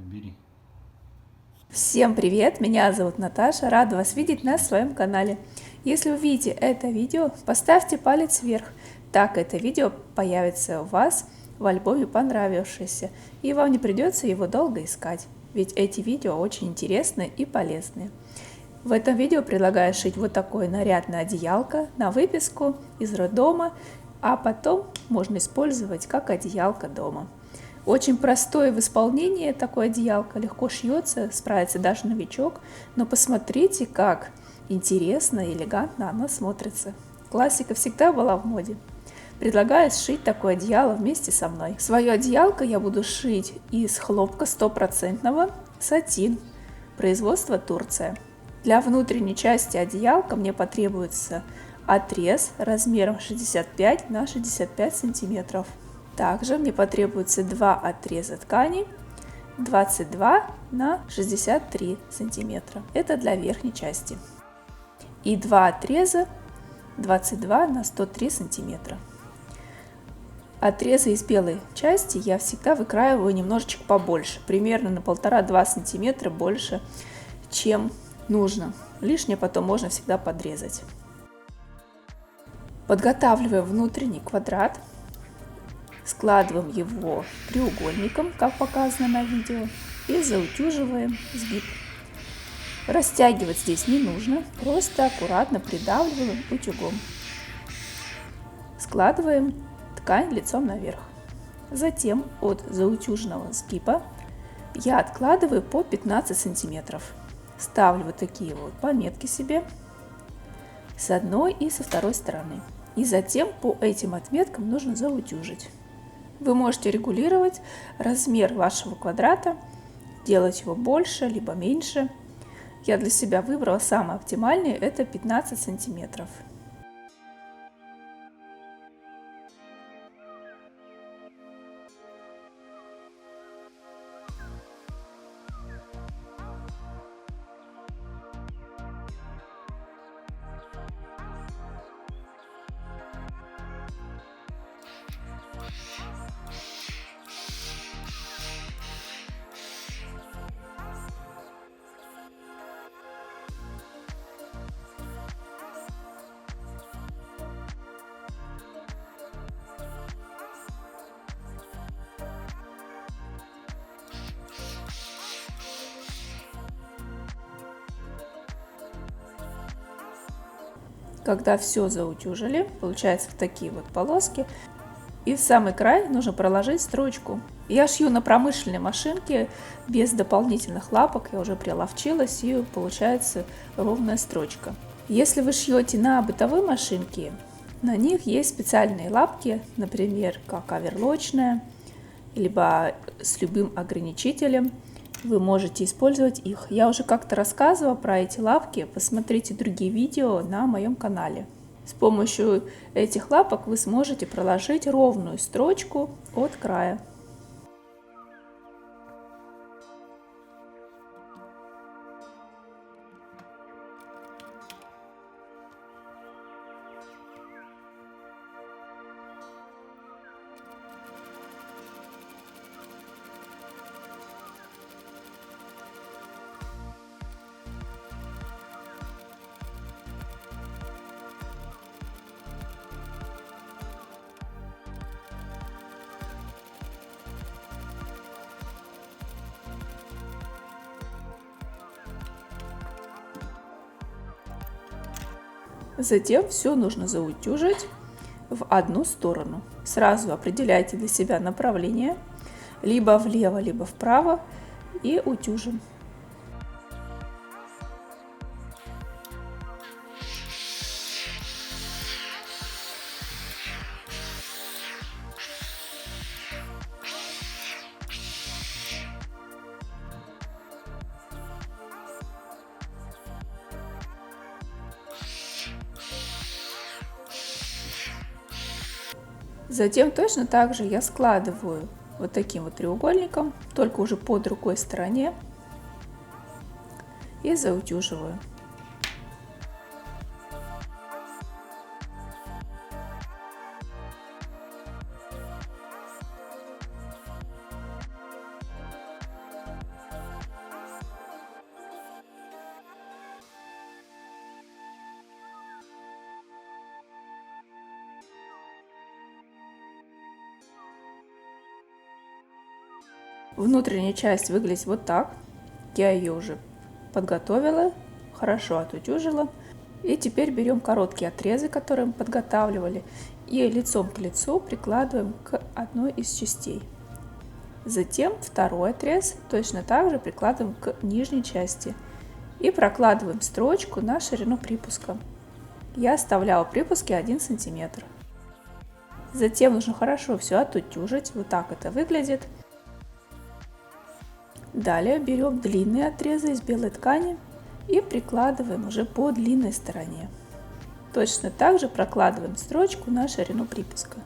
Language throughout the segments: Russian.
Бери. Всем привет! Меня зовут Наташа, рада вас видеть на своем канале. Если увидите это видео, поставьте палец вверх, так это видео появится у вас в альбоме понравившееся, и вам не придется его долго искать, ведь эти видео очень интересные и полезные. В этом видео предлагаю шить вот такое нарядное одеялко на выписку из роддома, а потом можно использовать как одеялко дома. Очень простое в исполнении такое одеялко, легко шьется, справится даже новичок, но посмотрите, как интересно и элегантно оно смотрится. Классика всегда была в моде. Предлагаю сшить такое одеяло вместе со мной. Свое одеялко я буду шить из хлопка 100% сатин, производство Турция. Для внутренней части одеялка мне потребуется отрез размером 65 на 65 сантиметров. Также мне потребуется два отреза ткани 22 на 63 сантиметра. Это для верхней части. И два отреза 22 на 103 сантиметра. Отрезы из белой части я всегда выкраиваю немножечко побольше, примерно на 1,5-2 сантиметра больше, чем нужно. Лишнее потом можно всегда подрезать. Подготавливаю внутренний квадрат. Складываем его треугольником, как показано на видео, и заутюживаем сгиб. Растягивать здесь не нужно, просто аккуратно придавливаем утюгом. Складываем ткань лицом наверх. Затем от заутюженного сгиба я откладываю по 15 сантиметров. Ставлю вот такие вот пометки себе с одной и со второй стороны. И затем по этим отметкам нужно заутюжить. Вы можете регулировать размер вашего квадрата, делать его больше либо меньше. Я для себя выбрала самый оптимальный, это 15 сантиметров. Когда все заутюжили, получается в такие вот полоски, и в самый край нужно проложить строчку. Я шью на промышленной машинке без дополнительных лапок, я уже приловчилась, и получается ровная строчка. Если вы шьете на бытовой машинке, на них есть специальные лапки, например, как оверлочная, либо с любым ограничителем. Вы можете использовать их. Я уже как-то рассказывала про эти лапки, посмотрите другие видео на моем канале. С помощью этих лапок вы сможете проложить ровную строчку от края. Затем все нужно заутюжить в одну сторону. Сразу определяйте для себя направление, либо влево, либо вправо, и утюжим. Затем точно так же я складываю вот таким вот треугольником, только уже по другой стороне, и заутюживаю. Внутренняя часть выглядит вот так. Я ее уже подготовила, хорошо отутюжила. И теперь берем короткие отрезы, которые мы подготавливали, и лицом к лицу прикладываем к одной из частей. Затем второй отрез точно так же прикладываем к нижней части и прокладываем строчку на ширину припуска. Я оставляла припуски 1 см. Затем нужно хорошо все отутюжить, вот так это выглядит. Далее берем длинные отрезы из белой ткани и прикладываем уже по длинной стороне. Точно так же прокладываем строчку на ширину припуска.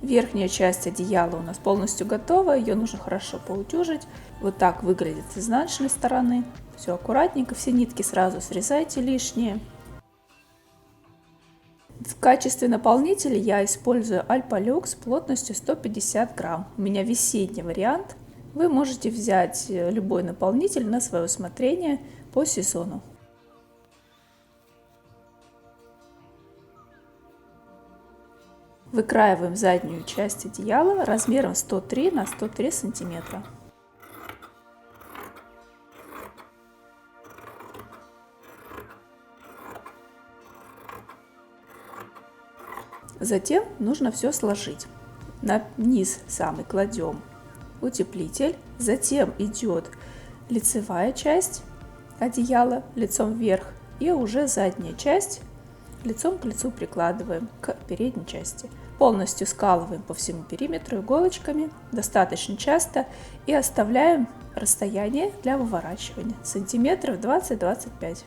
Верхняя часть одеяла у нас полностью готова, ее нужно хорошо поутюжить. Вот так выглядит с изнаночной стороны. Все аккуратненько, все нитки сразу срезайте лишние. В качестве наполнителя я использую Alpalux плотностью 150 грамм. У меня весенний вариант. Вы можете взять любой наполнитель на свое усмотрение по сезону. Выкраиваем заднюю часть одеяла размером 103 на 103 сантиметра. Затем нужно все сложить. На низ самый кладем утеплитель, затем идет лицевая часть одеяла лицом вверх и уже задняя часть лицом к лицу прикладываем к передней части. Полностью скалываем по всему периметру иголочками достаточно часто и оставляем расстояние для выворачивания сантиметров 20-25.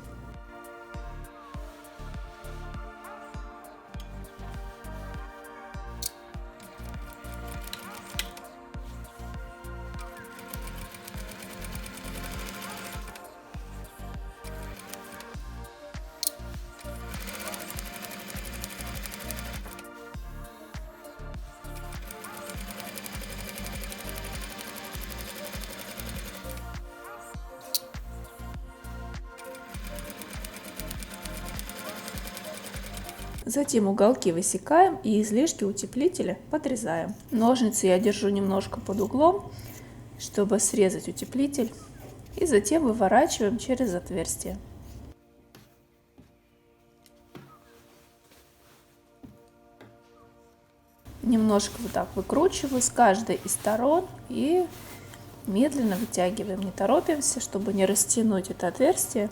Затем уголки высекаем и излишки утеплителя подрезаем. Ножницы я держу немножко под углом, чтобы срезать утеплитель. И затем выворачиваем через отверстие. Немножко вот так выкручиваю с каждой из сторон и медленно вытягиваем. Не торопимся, чтобы не растянуть это отверстие.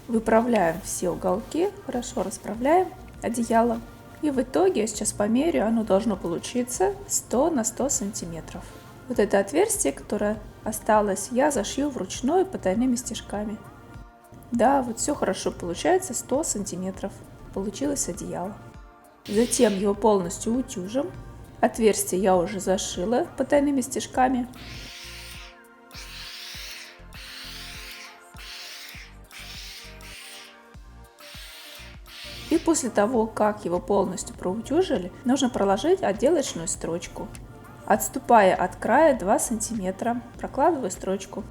Выправляем все уголки, хорошо расправляем одеяло. И в итоге, я сейчас померяю, оно должно получиться 100 на 100 сантиметров. Вот это отверстие, которое осталось, я зашью вручную потайными стежками. Да, вот все хорошо получается, 100 сантиметров получилось одеяло. Затем его полностью утюжим. Отверстие я уже зашила потайными стежками. И после того, как его полностью проутюжили, нужно проложить отделочную строчку. Отступая от края 2 сантиметра, прокладываю строчку.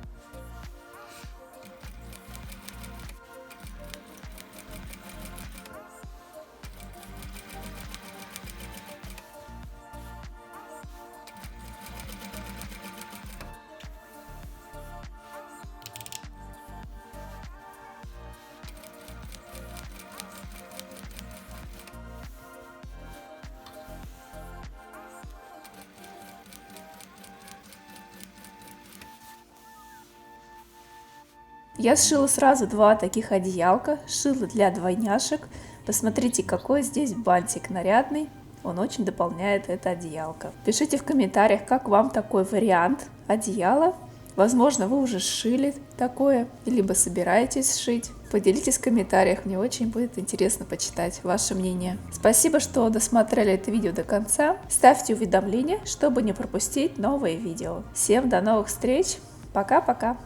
Я сшила сразу 2 таких одеялка, шила для двойняшек. Посмотрите, какой здесь бантик нарядный, он очень дополняет это одеялко. Пишите в комментариях, как вам такой вариант одеяла. Возможно, вы уже сшили такое, либо собираетесь сшить. Поделитесь в комментариях, мне очень будет интересно почитать ваше мнение. Спасибо, что досмотрели это видео до конца. Ставьте уведомления, чтобы не пропустить новые видео. Всем до новых встреч, пока-пока!